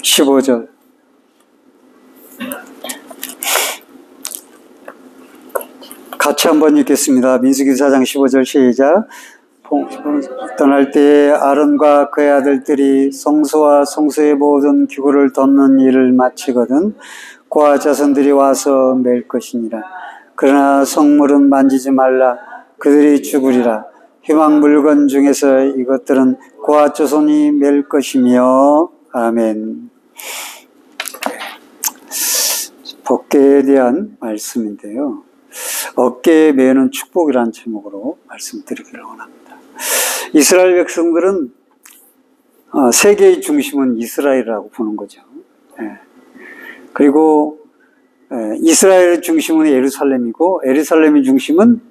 15절. 같이 한번 읽겠습니다. 민수기 4장 15절 시작. 떠날 때에 아론과 그의 아들들이 성소와 성소의 모든 기구를 덮는 일을 마치거든 고아 자손들이 와서 맬 것이니라. 그러나 성물은 만지지 말라. 그들이 죽으리라. 희망 물건 중에서 이것들은 고아 자손이 맬 것이며. 아멘. 법궤에 대한 말씀인데요. 어깨에 매는 축복이라는 제목으로 말씀드리기를 원합니다. 이스라엘 백성들은 세계의 중심은 이스라엘이라고 보는 거죠. 그리고 이스라엘의 중심은 예루살렘이고 예루살렘의 중심은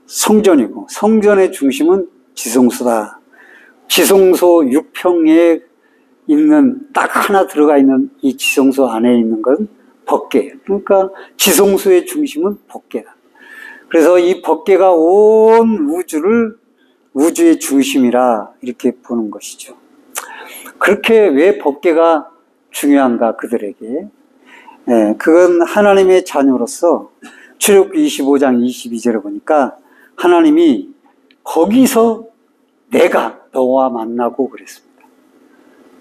성전이고 성전의 중심은 지성소다. 지성소 6평에 있는 딱 하나 들어가 있는 이 지성소 안에 있는 건 법궤. 그러니까 지성소의 중심은 법궤다. 그래서 이 법궤가 온 우주의 중심이라 이렇게 보는 것이죠. 그렇게 왜 법궤가 중요한가 그들에게? 그건 하나님의 자녀로서 출애굽기 25장 22절에 보니까 하나님이 거기서 내가 너와 만나고 그랬습니다.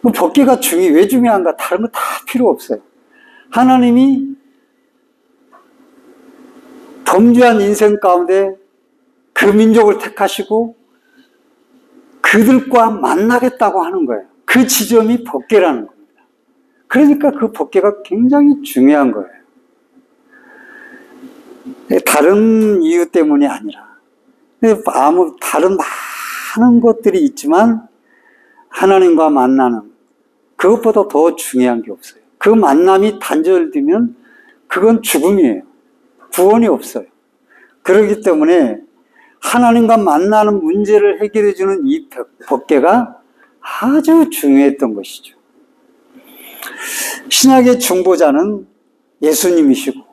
법궤가 왜 중요한가? 다른 거 다 필요 없어요. 하나님이 범죄한 인생 가운데 그 민족을 택하시고 그들과 만나겠다고 하는 거예요. 그 지점이 법궤라는 겁니다. 그러니까 그 법궤가 굉장히 중요한 거예요. 다른 이유 때문이 아니라 다른 많은 것들이 있지만 하나님과 만나는 그것보다 더 중요한 게 없어요. 그 만남이 단절되면 그건 죽음이에요. 구원이 없어요. 그렇기 때문에 하나님과 만나는 문제를 해결해 주는 이 법궤가 아주 중요했던 것이죠. 신약의 중보자는 예수님이시고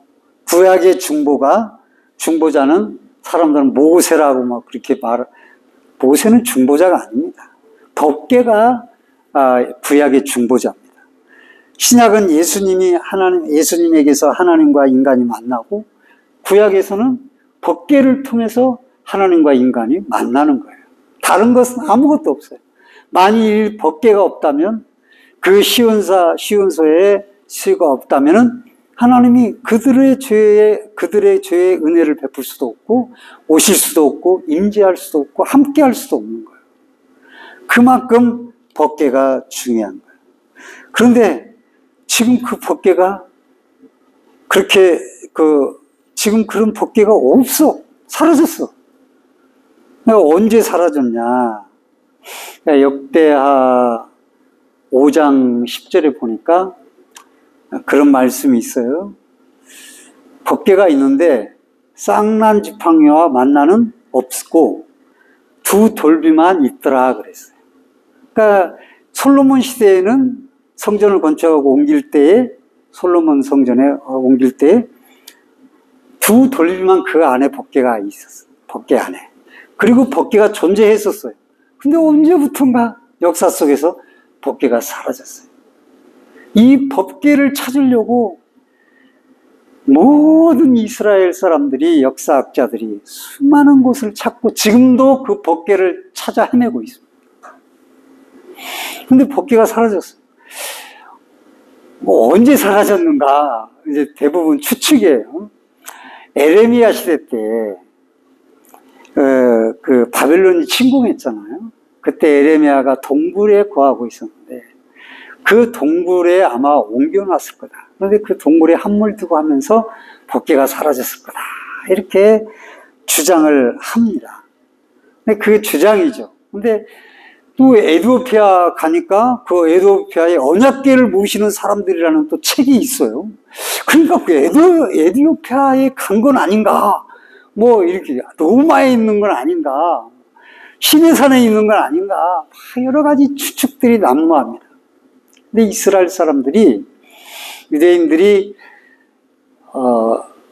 구약의 중보자는 사람들은 모세라고 막 그렇게 모세는 중보자가 아닙니다. 법궤가 구약의 중보자입니다. 신약은 예수님에게서 하나님과 인간이 만나고 구약에서는 법궤를 통해서 하나님과 인간이 만나는 거예요. 다른 것은 아무것도 없어요. 만일 법궤가 없다면 그 시온소에 시가 없다면은 하나님이 그들의 죄에 은혜를 베풀 수도 없고 오실 수도 없고 임재할 수도 없고 함께할 수도 없는 거예요. 그만큼 법궤가 중요한 거예요. 그런데 지금 그 법궤가 지금 그런 법궤가 없어. 사라졌어. 언제 사라졌냐? 역대하 5장 10절에 보니까 그런 말씀이 있어요. 법궤가 있는데 쌍난 지팡이와 만나는 없고 두 돌비만 있더라 그랬어요. 그러니까 솔로몬 시대에는 성전을 건축하고 옮길 때에 솔로몬 성전에 옮길 때에 두 돌비만 그 안에 법궤가 있었어요. 법궤 안에. 그리고 법궤가 존재했었어요. 근데 언제부턴가 역사 속에서 법궤가 사라졌어요. 이 법궤를 찾으려고 모든 이스라엘 사람들이, 역사학자들이 수많은 곳을 찾고 지금도 그 법궤를 찾아 헤매고 있습니다. 근데 법궤가 사라졌어요. 언제 사라졌는가? 이제 대부분 추측이에요. 에레미야 시대 때, 그 바벨론이 침공했잖아요. 그때 에레미야가 동굴에 거하고 있었는데, 그 동굴에 아마 옮겨놨을 거다. 그런데 그 동굴에 한물 두고 하면서 법궤가 사라졌을 거다. 이렇게 주장을 합니다. 근데 그게 주장이죠. 근데 또 에티오피아 가니까 그 에티오피아의 언약궤를 모시는 사람들이라는 또 책이 있어요. 그러니까 그 에티오피아에 간 건 아닌가? 뭐 이렇게 로마에 있는 건 아닌가? 시내산에 있는 건 아닌가? 여러 가지 추측들이 난무합니다. 근데 이스라엘 사람들이, 유대인들이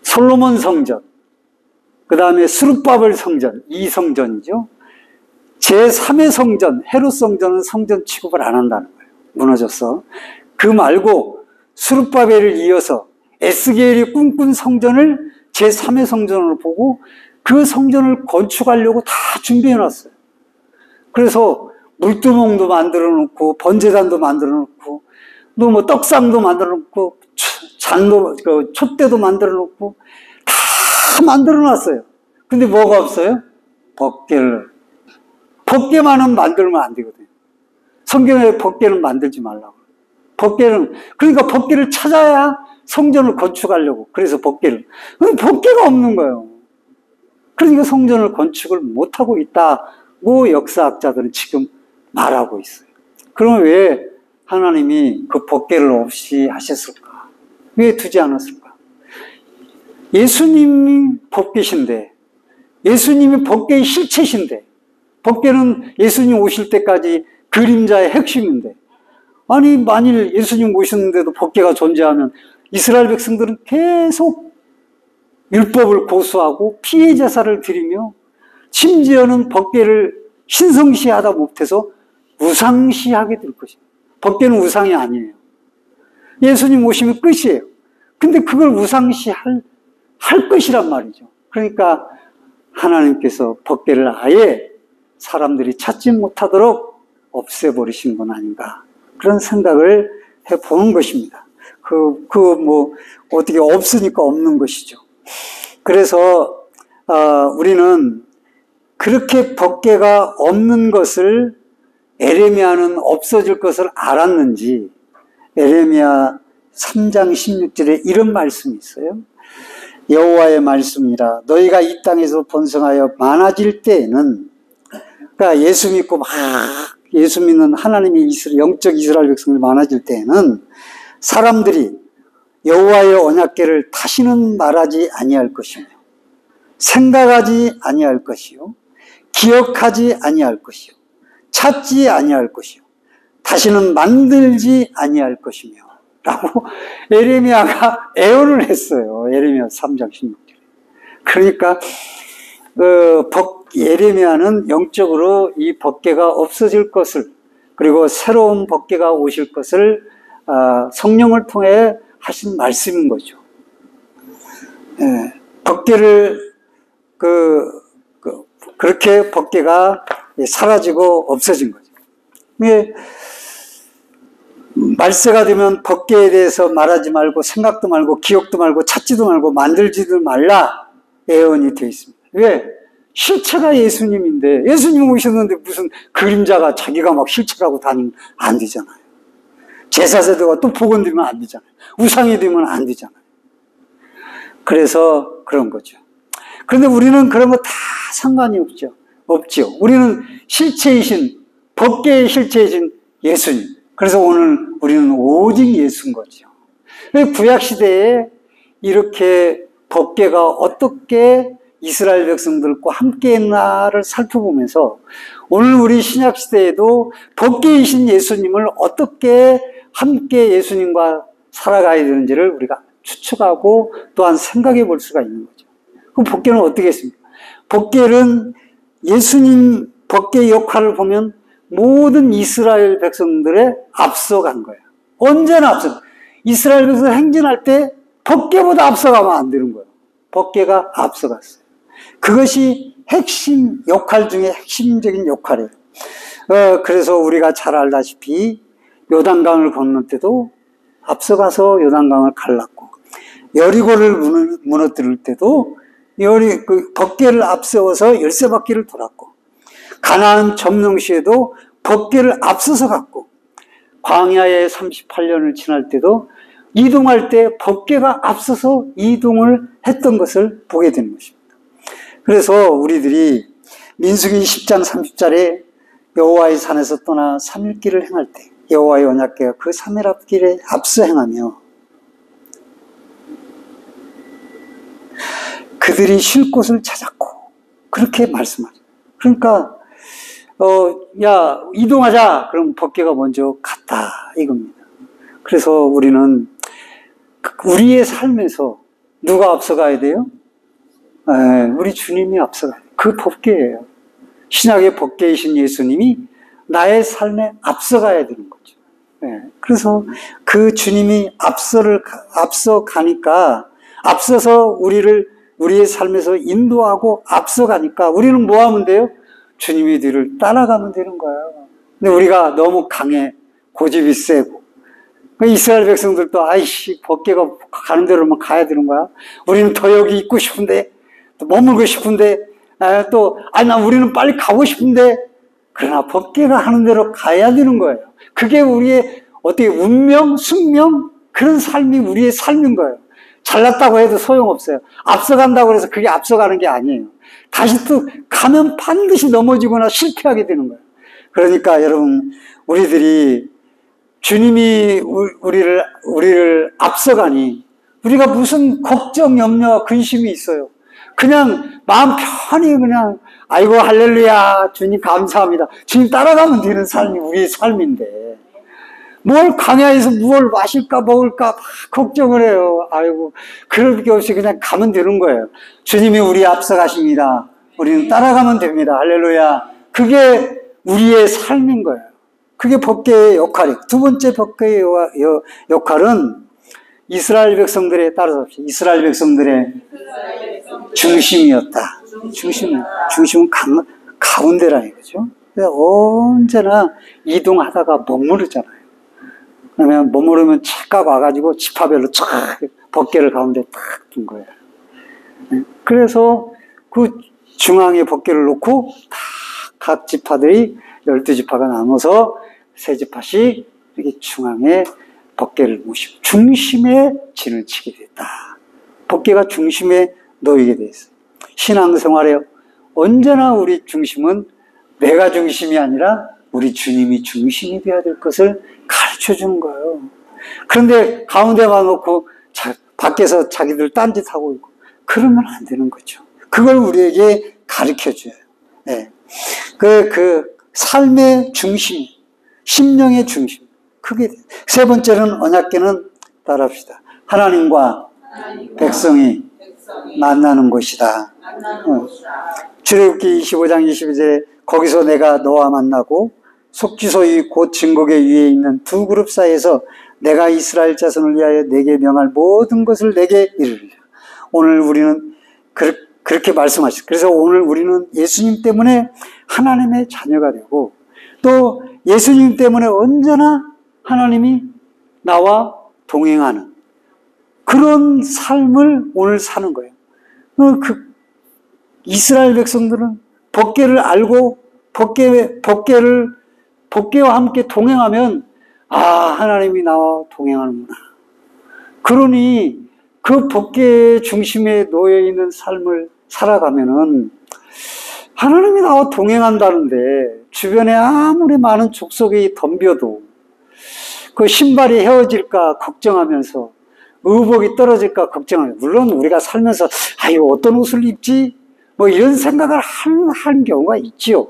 솔로몬 성전, 그 다음에 스룹바벨 성전, 이 성전이죠. 제3의 성전, 헤롯 성전은 성전 취급을 안 한다는 거예요. 무너졌어. 그 말고 스룹바벨을 이어서 에스겔이 꿈꾼 성전을 제3의 성전으로 보고 그 성전을 건축하려고 다 준비해 놨어요. 그래서 물두멍도 만들어 놓고 번제단도 만들어 놓고 또 뭐 떡상도 만들어 놓고 잔도 촛대도 만들어 놓고 다 만들어 놨어요. 근데 뭐가 없어요? 법궤만은 만들면 안 되거든요. 성경에 법궤는 만들지 말라고. 그러니까 법궤를 찾아야 성전을 건축하려고. 그래서 법궤가 없는 거예요. 그러니까 성전을 건축을 못하고 있다고 역사학자들은 지금 말하고 있어요. 그럼 왜 하나님이 그 법궤를 없이 하셨을까? 왜 두지 않았을까? 예수님이 법궤신데, 예수님이 법궤의 실체신데, 법궤는 예수님 오실 때까지 그림자의 핵심인데, 아니 만일 예수님 오셨는데도 법궤가 존재하면 이스라엘 백성들은 계속 율법을 고수하고 피해 제사를 드리며 심지어는 법궤를 신성시하다 못해서 우상시하게 될 것입니다. 법궤는 우상이 아니에요. 예수님 오시면 끝이에요. 근데 그걸 우상시할 것이란 말이죠. 그러니까 하나님께서 법궤를 아예 사람들이 찾지 못하도록 없애버리신 건 아닌가. 그런 생각을 해보는 것입니다. 어떻게 없으니까 없는 것이죠. 그래서, 우리는 그렇게 법궤가 없는 것을 에레미야는 없어질 것을 알았는지, 에레미야 3장 16절에 이런 말씀이 있어요. 여호와의 말씀이라 너희가 이 땅에서 번성하여 많아질 때에는, 그러니까 예수 믿고 예수 믿는 하나님의 영적 이스라엘 백성들이 많아질 때에는 사람들이 여호와의 언약궤를 다시는 말하지 아니할 것이며 생각하지 아니할 것이요 기억하지 아니할 것이요 찾지 아니할 것이요 다시는 만들지 아니할 것이며 라고 에레미야가 애언을 했어요. 에레미야 3장 16절에. 그러니까 에레미야는 영적으로 이 법궤가 없어질 것을, 그리고 새로운 법궤가 오실 것을 성령을 통해 하신 말씀인 거죠. 법궤를 그렇게 법궤가 사라지고 없어진 거죠. 말세가 되면 법궤에 대해서 말하지 말고 생각도 말고 기억도 말고 찾지도 말고 만들지도 말라 예언이 되어 있습니다. 왜? 실체가 예수님인데, 예수님 오셨는데 무슨 그림자가 자기가 막 실체라고 다니면 안 되잖아요. 제사제도가 또 복원되면 안 되잖아요. 우상이 되면 안 되잖아요. 그래서 그런 거죠. 그런데 우리는 그런 거 다 상관이 없죠. 우리는 법궤의 실체이신 예수님. 그래서 오늘 우리는 오직 예수인 거죠. 구약시대에 이렇게 법궤가 어떻게 이스라엘 백성들과 함께 했나를 살펴보면서 오늘 우리 신약시대에도 법궤이신 예수님을 어떻게 함께 예수님과 살아가야 되는지를 우리가 추측하고 또한 생각해 볼 수가 있는 거죠. 그럼 법궤는 어떻게 했습니까? 법궤는 예수님 법궤의 역할을 보면 모든 이스라엘 백성들에 앞서간 거예요. 언제나 앞서. 이스라엘 백성 행진할 때 법궤보다 앞서가면 안 되는 거예요. 법궤가 앞서갔어요. 그것이 핵심 역할 중에 핵심적인 역할이에요. 그래서 우리가 잘 알다시피 요단강을 건널 때도 앞서가서 요단강을 갈랐고, 여리고를 무너뜨릴 때도 법궤를 앞세워서 열쇠바퀴를 돌았고, 가나안 점령 시에도 법궤를 앞서서 갔고, 광야에 38년을 지날 때도 이동할 때 법궤가 앞서서 이동을 했던 것을 보게 되는 것입니다. 그래서 우리들이 민수기 10장 30절에 여호와의 산에서 떠나 3일 길을 행할 때 여호와의 언약궤가 그 3일 앞길에 앞서 행하며 그들이 쉴 곳을 찾았고, 그렇게 말씀하죠. 그러니까 야 이동하자. 그럼 법궤가 먼저 갔다 이겁니다. 그래서 우리는 우리의 삶에서 누가 앞서가야 돼요? 우리 주님이 앞서가야 돼요. 그 법궤예요. 신약의 법궤이신 예수님이 나의 삶에 앞서가야 되는 거죠. 그래서 그 주님이 앞서 가니까, 앞서서 우리의 삶에서 인도하고 앞서 가니까 우리는 뭐 하면 돼요? 주님의 뒤를 따라가면 되는 거예요. 근데 우리가 너무 강해, 고집이 세고, 이스라엘 백성들도 아이씨 법궤가 가는 대로만 가야 되는 거야. 우리는 더 여기 있고 싶은데, 또 머물고 싶은데, 우리는 빨리 가고 싶은데, 그러나 법궤가 하는 대로 가야 되는 거예요. 그게 우리의 어떻게 운명, 숙명, 그런 삶이 우리의 삶인 거예요. 잘났다고 해도 소용없어요. 앞서간다고 해서 그게 앞서가는 게 아니에요. 다시 또 가면 반드시 넘어지거나 실패하게 되는 거예요. 그러니까 여러분, 우리들이 주님이 우리를 앞서가니 우리가 무슨 걱정, 염려와 근심이 있어요. 그냥 마음 편히 그냥 아이고 할렐루야 주님 감사합니다. 주님 따라가면 되는 삶이 우리의 삶인데 뭘 광야에서 무엇을 마실까 먹을까 막 걱정을 해요. 아이고 그럴 게 없이 그냥 가면 되는 거예요. 주님이 우리 앞서가십니다. 우리는 따라가면 됩니다. 할렐루야. 그게 우리의 삶인 거예요. 그게 법궤의 역할이에요. 두 번째 법궤의 역할은 이스라엘 백성들에 따라서 이스라엘 백성들의 중심이었다. 중심은 가운데라는 거죠. 언제나 이동하다가 머무르잖아요. 그러면 머무르면 착각 와가지고 지파별로 쫙 법궤를 가운데 딱 둔 거예요. 그래서 그 중앙에 법궤를 놓고 각 지파들이 12지파가 나눠서 세 지파씩 이렇게 중앙에 법궤를 모시고 중심에 진을 치게 됐다. 법궤가 중심에 놓이게 돼 있어요. 신앙생활에 언제나 우리 중심은 내가 중심이 아니라 우리 주님이 중심이 되어야 될 것을 가르쳐 주는 거예요. 그런데 가운데만 놓고 밖에서 자기들 딴짓하고 있고 그러면 안 되는 거죠. 그걸 우리에게 가르쳐 줘요. 네. 그 삶의 중심, 심령의 중심. 그게 세 번째는 언약궤는 따라합시다. 하나님과 백성이 만나는 곳이다. 출애굽기 25장 22절에 거기서 내가 너와 만나고 속지소위 곧 증거궤 위에 있는 두 그룹 사이에서 내가 이스라엘 자손을 위하여 내게 명할 모든 것을 내게 이르리라. 오늘 우리는 그렇게 말씀하셨어요. 그래서 오늘 우리는 예수님 때문에 하나님의 자녀가 되고 또 예수님 때문에 언제나 하나님이 나와 동행하는 그런 삶을 오늘 사는 거예요. 이스라엘 백성들은 법궤를 알고 법궤와 함께 동행하면 하나님이 나와 동행하는구나. 그러니 그 법궤 중심에 놓여 있는 삶을 살아가면은 하나님이 나와 동행한다는데 주변에 아무리 많은 족속이 덤벼도 그 신발이 헤어질까 걱정하면서 의복이 떨어질까 걱정하면서 물론 우리가 살면서 어떤 옷을 입지 뭐 이런 생각을 하는 경우가 있지요.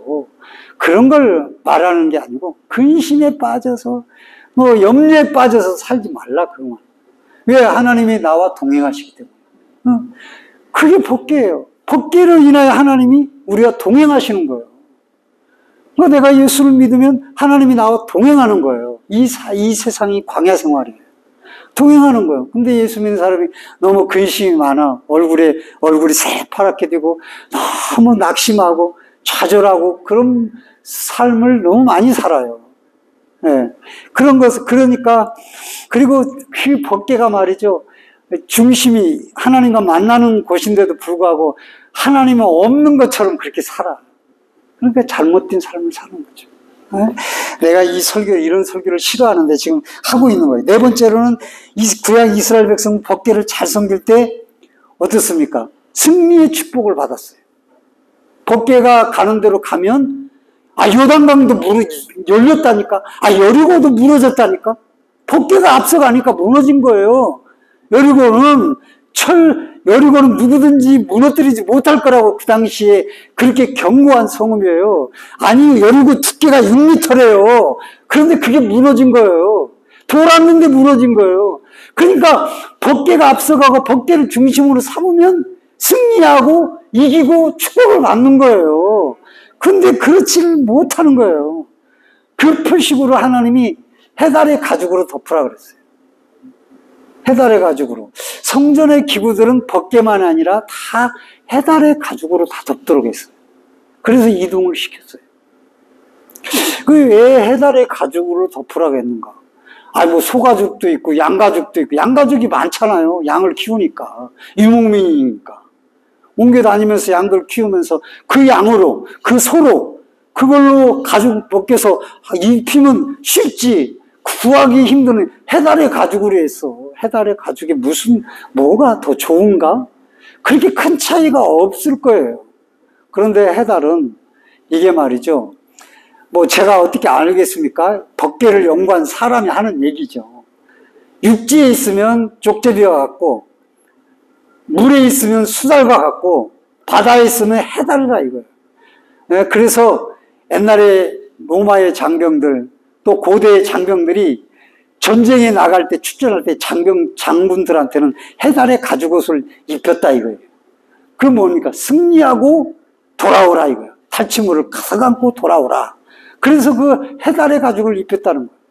그런 걸 말하는 게 아니고 근심에 빠져서 뭐 염려에 빠져서 살지 말라 그런 거. 왜? 하나님이 나와 동행하시기 때문에. 그게 법궤예요. 법궤로 인하여 하나님이 우리와 동행하시는 거예요. 그러니까 내가 예수를 믿으면 하나님이 나와 동행하는 거예요. 이 세상이 광야 생활이에요. 동행하는 거예요. 근데 예수 믿는 사람이 너무 근심이 많아. 얼굴이 새파랗게 되고 너무 낙심하고 좌절하고 그런 삶을 너무 많이 살아요. 네. 그런 것을, 그러니까, 그리고 그 법궤가 말이죠. 중심이 하나님과 만나는 곳인데도 불구하고 하나님은 없는 것처럼 그렇게 살아. 그러니까 잘못된 삶을 사는 거죠. 네? 내가 이런 설교를 싫어하는데 지금 하고 있는 거예요. 네 번째로는 구약 이스라엘 백성 법궤를 잘 섬길 때 어떻습니까? 승리의 축복을 받았어요. 법궤가 가는 대로 가면 요단강도 열렸다니까. 여리고도 무너졌다니까. 법궤가 앞서가니까 무너진 거예요. 여리고는 누구든지 무너뜨리지 못할 거라고 그 당시에 그렇게 견고한 성읍이에요. 여리고 두께가 6m래요. 그런데 그게 무너진 거예요. 돌았는데 무너진 거예요. 그러니까 법궤가 앞서가고 법궤를 중심으로 삼으면 승리하고 이기고 축복을 받는 거예요. 근데 그렇지를 못하는 거예요. 그 표식으로 하나님이 해달의 가죽으로 덮으라 그랬어요. 해달의 가죽으로. 성전의 기구들은 벗개만 아니라 다 해달의 가죽으로 다 덮도록 했어요. 그래서 이동을 시켰어요. 왜 해달의 가죽으로 덮으라고 했는가? 뭐 소가죽도 있고 양가죽도 있고, 양가죽이 많잖아요. 양을 키우니까. 유목민이니까. 옮겨 다니면서 양들 키우면서 그 양으로, 그 소로, 그걸로 가죽 벗겨서 입히면 쉽지. 구하기 힘든 해달의 가죽으로 했어. 해달의 가죽이 뭐가 더 좋은가? 그렇게 큰 차이가 없을 거예요. 그런데 해달은 이게 말이죠. 제가 어떻게 알겠습니까? 법계를 연구한 사람이 하는 얘기죠. 육지에 있으면 족제비와 같고, 물에 있으면 수달과 같고, 바다에 있으면 해달이라 이거예요. 그래서 옛날에 로마의 장병들, 또 고대의 장병들이 전쟁에 나갈 때, 출전할 때 장군들한테는 해달의 가죽옷을 입혔다 이거예요. 그럼 뭡니까? 승리하고 돌아오라 이거예요. 탈취물을 가져가고 돌아오라. 그래서 그 해달의 가죽을 입혔다는 거예요.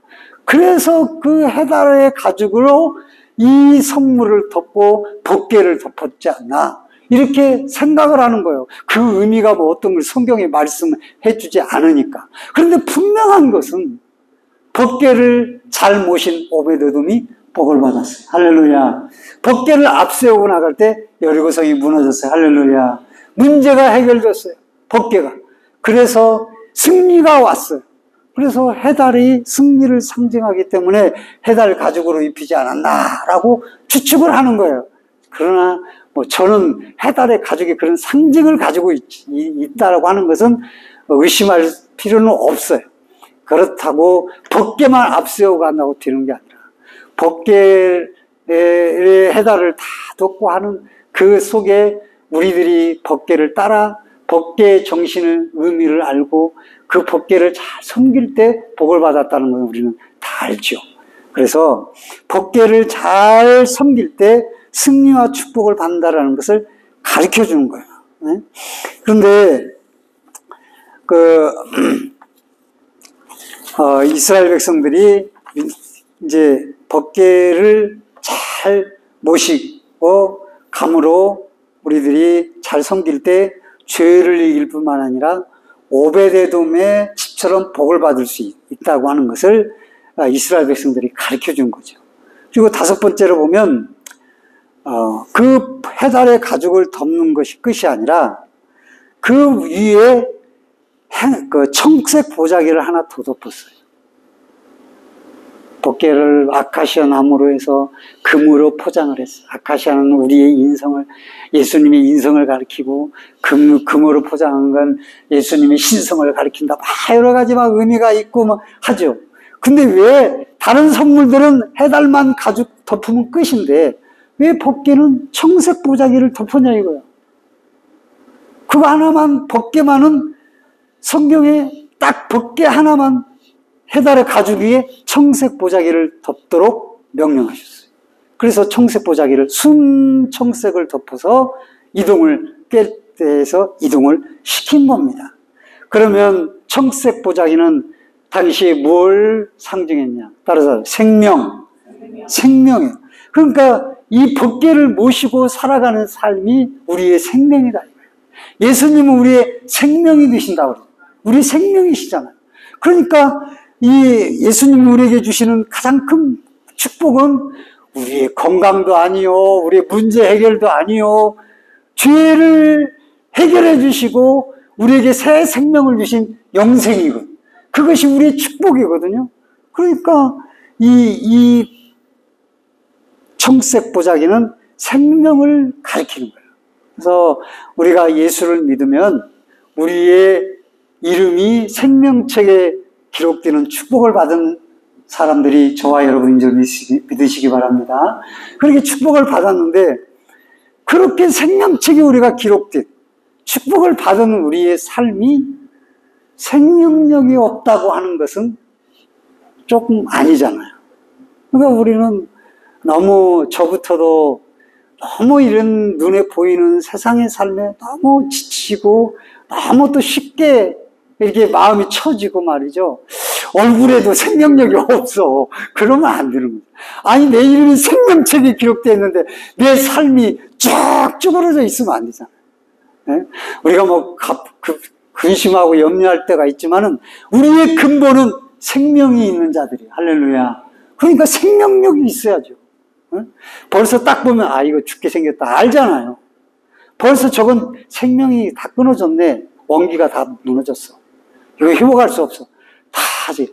그래서 그 해달의 가죽으로 이 성물을 덮고 법궤를 덮었지 않나, 이렇게 생각을 하는 거예요. 그 의미가 어떤 걸 성경에 말씀해 주지 않으니까. 그런데 분명한 것은 법궤를 잘 모신 오베데돔이 복을 받았어요. 할렐루야. 법궤를 앞세우고 나갈 때 여리고성이 무너졌어요. 할렐루야. 문제가 해결됐어요. 법궤가. 그래서 승리가 왔어요. 그래서 해달이 승리를 상징하기 때문에 해달 가죽으로 입히지 않았나라고 추측을 하는 거예요. 그러나 저는 해달의 가죽이 그런 상징을 가지고 있다라고 하는 것은 의심할 필요는 없어요. 그렇다고 법궤만 앞세우고 간다고 되는 게 아니라 법궤의 해달을 다 덮고 하는 그 속에 우리들이 법궤를 따라 법궤의 정신을, 의미를 알고 그 법궤를 잘 섬길 때 복을 받았다는 걸 우리는 다 알죠. 그래서 법궤를 잘 섬길 때 승리와 축복을 받는다라는 것을 가르쳐 주는 거예요. 그런데 이스라엘 백성들이 이제 법궤를 잘 모시고 감으로 우리들이 잘 섬길 때 죄를 이길 뿐만 아니라 오베데돔의 집처럼 복을 받을 수 있다고 하는 것을 이스라엘 백성들이 가르쳐 준 거죠. 그리고 다섯 번째로 보면 그 해달의 가죽을 덮는 것이 끝이 아니라 그 위에 청색 보자기를 하나 더 덮었어요. 법궤를 아카시아 나무로 해서 금으로 포장을 했어요. 아카시아는 우리의 인성을, 예수님의 인성을 가리키고, 금으로 포장한 건 예수님의 신성을 가리킨다. 여러 가지 의미가 있고 하죠. 근데 왜 다른 선물들은 해달만 가죽 덮으면 끝인데 왜 법궤는 청색 보자기를 덮었냐 이거야. 그거 하나만, 법궤만은 성경에 딱 법궤 하나만 해달의 가죽 위에 청색 보자기를 덮도록 명령하셨어요. 그래서 청색 보자기를 순청색을 덮어서 이동을 깰 때에서 이동을 시킨 겁니다. 그러면 청색 보자기는 당시 뭘 상징했냐? 따라서 생명이에요. 그러니까 이 법궤를 모시고 살아가는 삶이 우리의 생명이다. 예수님은 우리의 생명이 되신다고 그래요. 우리 생명이시잖아요. 그러니까 이 예수님이 우리에게 주시는 가장 큰 축복은 우리의 건강도 아니요, 우리의 문제 해결도 아니요, 죄를 해결해 주시고 우리에게 새 생명을 주신 영생이거든요. 그것이 우리의 축복이거든요. 그러니까 이 청색 보자기는 생명을 가리키는 거예요. 그래서 우리가 예수를 믿으면 우리의 이름이 생명책에 기록되는 축복을 받은 사람들이 저와 여러분인 줄 믿으시기 바랍니다. 그렇게 축복을 받았는데 그렇게 생명책에 우리가 기록된 축복을 받은 우리의 삶이 생명력이 없다고 하는 것은 조금 아니잖아요. 그러니까 우리는 너무 저부터도 너무 이런 눈에 보이는 세상의 삶에 너무 지치고 너무 또 쉽게 이렇게 마음이 처지고 말이죠. 얼굴에도 생명력이 없어. 그러면 안 되는 거죠. 아니, 내 이름이 생명책에 기록되어 있는데 내 삶이 쭉 쭈그러져 있으면 안 되잖아요. 네? 우리가 뭐 근심하고 염려할 때가 있지만은 우리의 근본은 생명이 있는 자들이. 할렐루야. 그러니까 생명력이 있어야죠. 네? 벌써 딱 보면 아, 이거 죽게 생겼다 알잖아요. 벌써 저건 생명이 다 끊어졌네. 원기가 다 무너졌어. 이거 회복할 수 없어. 다 아직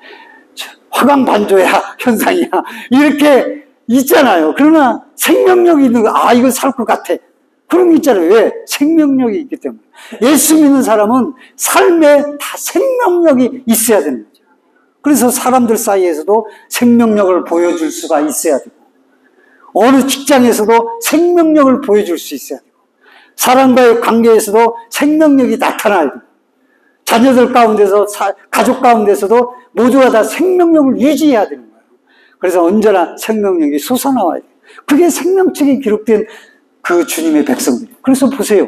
화강반조야 현상이야. 이렇게 있잖아요. 그러나 생명력이 있는 거, 아, 이거 살 것 같아. 그런 게 있잖아요. 왜? 생명력이 있기 때문에. 예수 믿는 사람은 삶에 다 생명력이 있어야 되는 거죠. 그래서 사람들 사이에서도 생명력을 보여줄 수가 있어야 되고, 어느 직장에서도 생명력을 보여줄 수 있어야 되고, 사람과의 관계에서도 생명력이 나타나야 되고, 자녀들 가운데서, 가족 가운데서도 모두가 다 생명력을 유지해야 되는 거예요. 그래서 언제나 생명력이 솟아나와야 돼요. 그게 생명책에 기록된 그 주님의 백성들이에요. 그래서 보세요.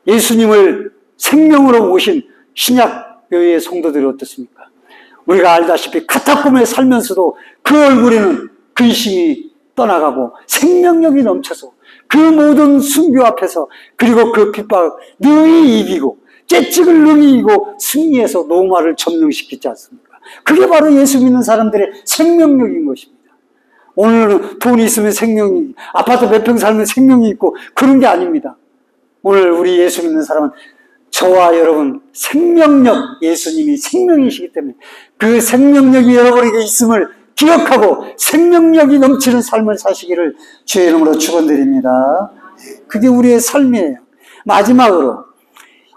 예수님을 생명으로 모신 신약교회의 성도들이 어떻습니까? 우리가 알다시피 카타콤에 살면서도 그 얼굴에는 근심이 떠나가고 생명력이 넘쳐서 그 모든 순교 앞에서, 그리고 그 핍박 능히 이기고 채찍을 능히 이기고 승리해서 노마를 점령시키지 않습니까? 그게 바로 예수 믿는 사람들의 생명력인 것입니다. 오늘은 돈이 있으면 생명이, 아파트 몇 평 살면 생명이 있고 그런 게 아닙니다. 오늘 우리 예수 믿는 사람은 저와 여러분 생명력, 예수님이 생명이시기 때문에 그 생명력이 여러분에게 있음을 기억하고 생명력이 넘치는 삶을 사시기를 주의 이름으로 축원드립니다. 그게 우리의 삶이에요. 마지막으로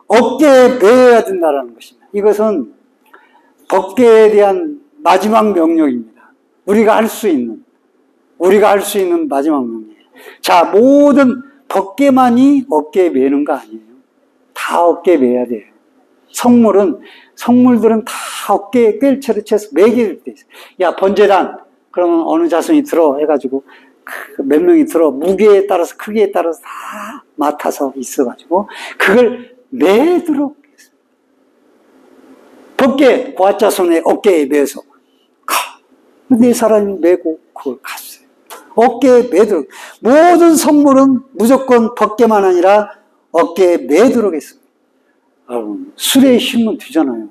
어깨에 매여야 된다는 것입니다. 이것은 법궤에 대한 마지막 명령입니다. 우리가 할 수 있는 마지막 명령이에요. 자, 모든 법궤만이 어깨에 매는 거 아니에요. 다 어깨에 매야 돼요. 성물들은 다 어깨에 꿰를 채서 매게 돼 있어요. 야, 번제단, 그러면 어느 자손이 들어 해가지고 몇 명이 들어, 무게에 따라서 크기에 따라서 다 맡아서 있어가지고 그걸 매도록 했습니다. 법궤, 보아자손의 어깨에 매서 가. 네 사람이 매고 그걸 갔어요. 어깨에 매도록. 모든 성물은 무조건 법궤만 아니라 어깨에 매도록 했습니다. 여러분, 술에 힘은 되잖아요.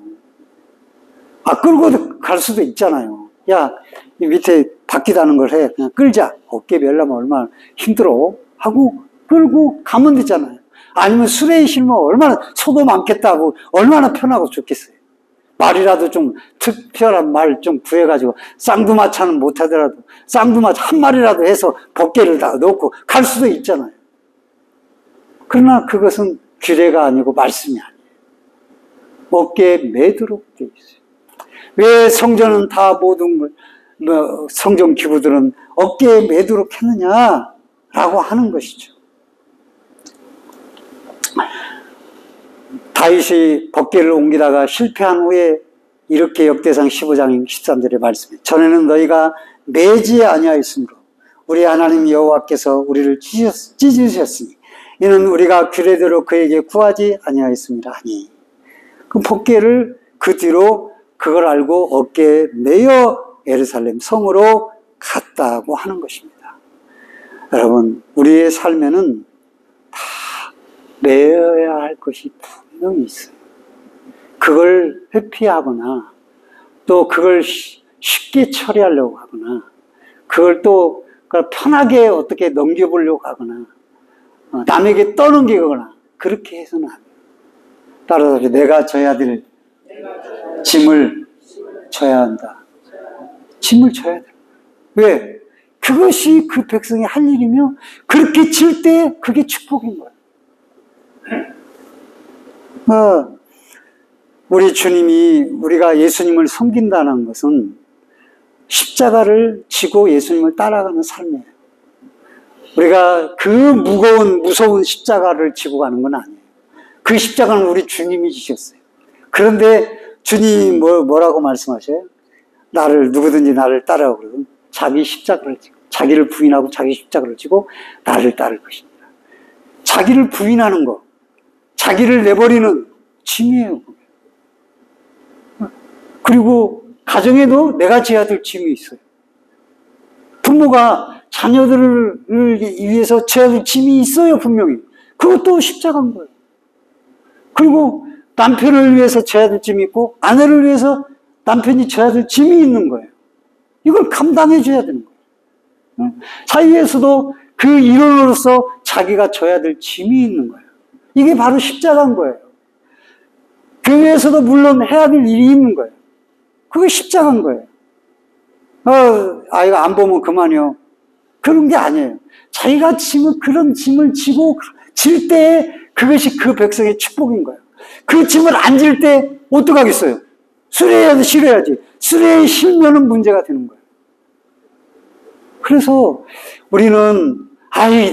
아, 끌고 갈 수도 있잖아요. 야, 이 밑에 바퀴다는 걸 해. 그냥 끌자. 어깨 매려면 얼마나 힘들어. 하고 끌고 가면 되잖아요. 아니면 술에 실면 얼마나 소도 많겠다고 얼마나 편하고 좋겠어요. 말이라도 좀 특별한 말 좀 구해가지고 쌍두마차는 못하더라도 쌍두마차 한 마리라도 해서 법궤를 다 넣고 갈 수도 있잖아요. 그러나 그것은 규례가 아니고 말씀이 아니에요. 어깨에 매도록 되어 있어요. 왜 성전은 다 모든 걸, 성전 기구들은 어깨에 매도록 했느냐라고 하는 것이죠. 다윗이 법궤를 옮기다가 실패한 후에 이렇게 역대상 15장 13절에 말씀해, 전에는 너희가 매지 아니하였으므로 우리 하나님 여호와께서 우리를 찢으셨으니 이는 우리가 규례대로 그에게 구하지 아니하였습니다 하니, 그 법궤를 그 뒤로 그걸 알고 어깨에 매여 예루살렘 성으로 갔다고 하는 것입니다. 여러분, 우리의 삶에는 다 매여야 할 것이 분명히 있어요. 그걸 회피하거나 또 그걸 쉽게 처리하려고 하거나 그걸 또 편하게 어떻게 넘겨보려고 하거나 남에게 떠넘기거나 그렇게 해서는 안 돼요. 따라서 내가 져야 될 짐을 져야 한다. 짐을 져야 돼. 왜? 그것이 그 백성이 할 일이며 그렇게 질 때 그게 축복인 거예요. 우리 주님이, 우리가 예수님을 섬긴다는 것은 십자가를 지고 예수님을 따라가는 삶이에요. 우리가 그 무서운 십자가를 지고 가는 건 아니에요. 그 십자가는 우리 주님이 지셨어요. 그런데 주님이 뭐라고 말씀하셔요? 누구든지 나를 따라오고 그러면 자기 십자가를 지고, 자기를 부인하고 자기 십자가를 지고 나를 따를 것입니다. 자기를 부인하는 거, 자기를 내버리는 짐이에요. 그리고 가정에도 내가 져야 될 짐이 있어요. 부모가 자녀들을 위해서 져야 될 짐이 있어요, 분명히. 그것도 십자가인 거예요. 그리고 남편을 위해서 져야 될 짐이 있고, 아내를 위해서 남편이 져야 될 짐이 있는 거예요. 이걸 감당해 줘야 되는 거예요. 사회에서도 그 일원으로서 자기가 져야 될 짐이 있는 거예요. 이게 바로 십자가인 거예요. 교회에서도 물론 해야 될 일이 있는 거예요. 그게 십자가인 거예요. 아이가 안 보면 그만이요. 그런 게 아니에요. 자기가 그런 짐을 질 때에 그것이 그 백성의 축복인 거예요. 그 짐을 안 질 때 어떡하겠어요? 수레해야지, 실어야지. 수레에 실면은 문제가 되는 거예요. 그래서 우리는,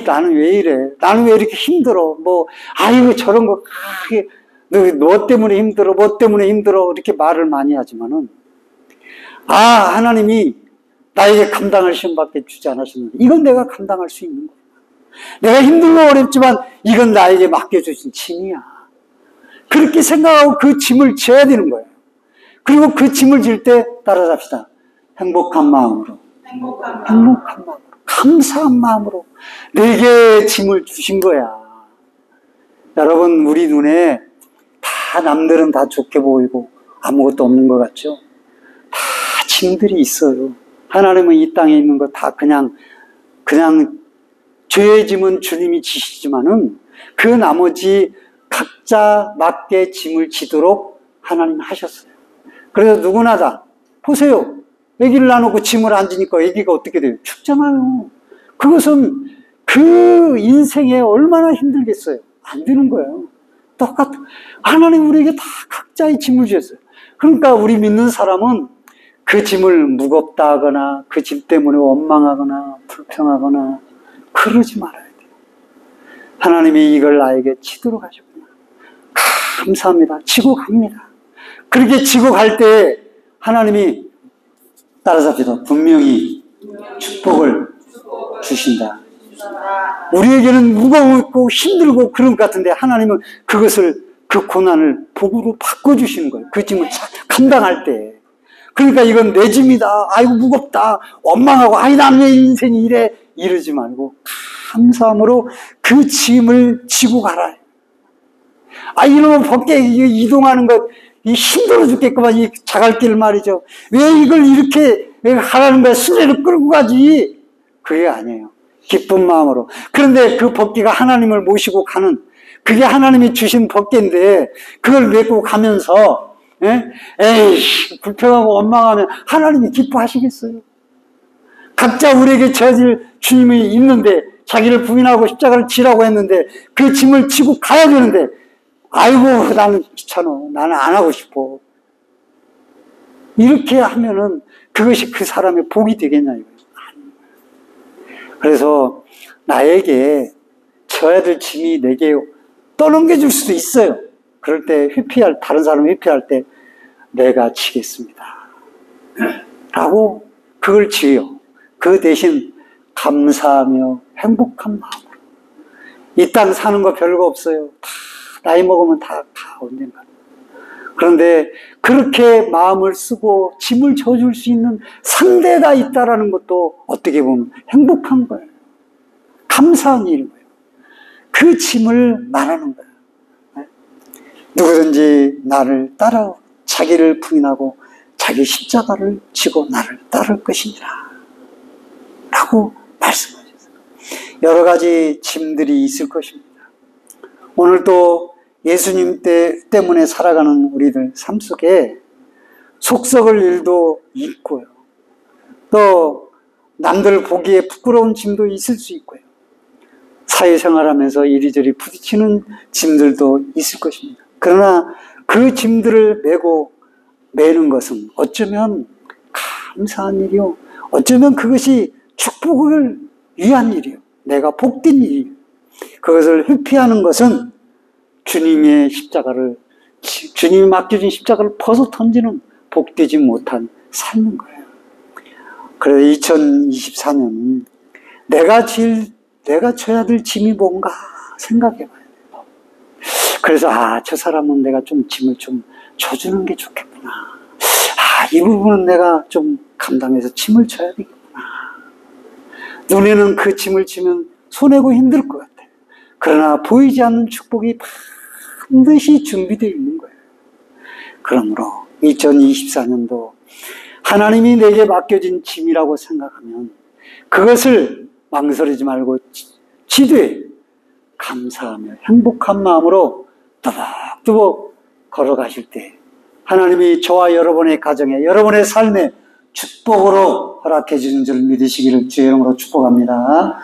나는 왜 이래? 나는 왜 이렇게 힘들어? 저런 거, 너 때문에 힘들어, 뭐 때문에 힘들어, 이렇게 말을 많이 하지만은, 하나님이 나에게 감당할 시험밖에 주지 않으셨는데, 이건 내가 감당할 수 있는 거야. 내가 힘들고 어렵지만, 이건 나에게 맡겨주신 짐이야. 그렇게 생각하고 그 짐을 져야 되는 거예요. 그리고 그 짐을 질 때, 따라잡시다. 행복한 마음으로. 감사한 마음으로. 내게 짐을 주신 거야. 여러분, 우리 눈에 남들은 다 좋게 보이고 아무것도 없는 것 같죠? 다 짐들이 있어요. 하나님은 이 땅에 있는 거 다 그냥 죄의 짐은 주님이 지시지만은 그 나머지 각자 맞게 짐을 지도록 하나님 하셨어요. 그래서 누구나 다 보세요. 아기를 놔놓고 짐을 안 지니까 아기가 어떻게 돼요? 죽잖아요. 그것은 그 인생에 얼마나 힘들겠어요. 안 되는 거예요. 하나님 우리에게 다 각자의 짐을 주셨어요. 그러니까 우리 믿는 사람은 그 짐을 무겁다 하거나 그 짐 때문에 원망하거나 불평하거나 그러지 말아야 돼요. 하나님이 이걸 나에게 지도록 하셨구나. 감사합니다. 지고 갑니다. 그렇게 지고 갈 때 하나님이 따라잡시다. 분명히 축복을 주신다. 우리에게는 무거웠고 힘들고 그런 것 같은데 하나님은 그 고난을 복으로 바꿔주시는 거예요. 그 짐을 감당할 때. 그러니까 이건 내 짐이다. 아이고 무겁다. 원망하고 남의 인생이 이래. 이러지 말고 감사함으로 그 짐을 지고 가라. 이놈의 밖에 이동하는 것 힘들어 죽겠구만. 이 자갈길 말이죠. 왜 이걸 이렇게 하라는 거야. 수레를 끌고 가지. 그게 아니에요. 기쁜 마음으로. 그런데 그 법궤가 하나님을 모시고 가는 그게 하나님이 주신 법궤인데 그걸 메고 가면서 불평하고 원망하면 하나님이 기뻐하시겠어요? 각자 우리에게 져질 주님이 있는데 자기를 부인하고 십자가를 지라고 했는데 그 짐을 지고 가야 되는데 나는 귀찮아. 나는 안 하고 싶어. 이렇게 하면은 그것이 그 사람의 복이 되겠냐 이거예요. 그래서 나에게 져야 될 짐이 내게 떠넘겨줄 수도 있어요. 그럴 때 다른 사람을 회피할 때 내가 지겠습니다. 라고 그걸 지어요. 그 대신 감사하며 행복한 마음으로. 이 땅 사는 거 별거 없어요. 다 나이 먹으면 다 언젠가. 그런데 그렇게 마음을 쓰고 짐을 져줄 수 있는 상대가 있다라는 것도 어떻게 보면 행복한 거예요. 감사한 일인 거예요. 그 짐을 말하는 거예요. 누구든지 나를 따라 자기를 부인하고 자기 십자가를 지고 나를 따를 것이니라 라고 말씀하셨어요. 여러 가지 짐들이 있을 것입니다. 오늘 또 예수님 때문에 살아가는 우리들 삶 속에 속썩을 일도 있고요. 또 남들 보기에 부끄러운 짐도 있을 수 있고요. 사회생활하면서 이리저리 부딪히는 짐들도 있을 것입니다. 그러나 그 짐들을 매는 것은 어쩌면 감사한 일이요. 어쩌면 그것이 축복을 위한 일이요. 내가 복된 일이요. 그것을 회피하는 것은 주님이 맡겨준 십자가를 벗어 던지는 복되지 못한 삶인 거예요. 그래서 2024년은 내가 져야 될 짐이 뭔가 생각해 봐야 돼요. 그래서 저 사람은 내가 좀 짐을 좀 져주는 게 좋겠구나. 이 부분은 내가 좀 감당해서 짐을 져야 되겠구나. 눈에는 그 짐을 지면 손해고 힘들 것 같아요. 그러나 보이지 않는 축복이 반드시 준비되어 있는 거예요. 그러므로 2024년도 하나님이 내게 맡겨진 짐이라고 생각하면 그것을 망설이지 말고 지되 감사하며 행복한 마음으로 또박또박 걸어가실 때 하나님이 저와 여러분의 가정에, 여러분의 삶에 축복으로 허락해 주는 줄 믿으시기를 주의 이름으로 축복합니다.